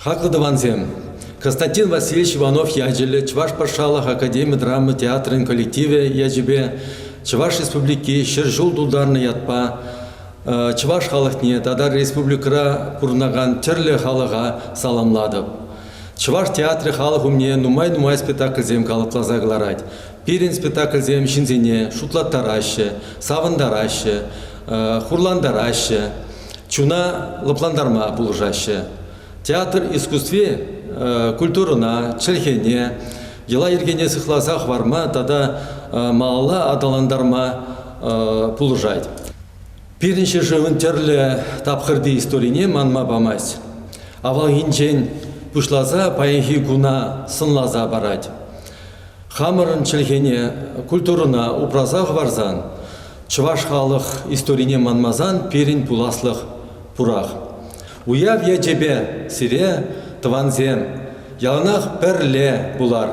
Хаклы дыванзем. Константин Васильевич Иванов яджелі Чуваш Пашалах Академия драмы театрын коллективе яджебе Чуваш Республики Шержул Дулдарны ятпа Чуваш халықне Тадар Республикара пурнаган терлі халыға саламладып. Чуваш театры халық умне нумай спектакльзем калыплазагларать. Пирин спектакльзем шинзене шутлаттараще, савындараще, хурландараще, чуна лапландарма булжаще. Театр искусстве, культурына, чельхене, ела ергене сыхласах варма, тада малала адаландарма пулжать. Пиринше живын терлі тапқырды историне манма бамась. Авал инчен пушлаза паенхи гуна сынлаза барать. Хамырын чельхене культурына упразах варзан, чуваш халық историне манмазан пирин пуласлық пурах. Уяв яджебе сире тванзем, яланах перле булар.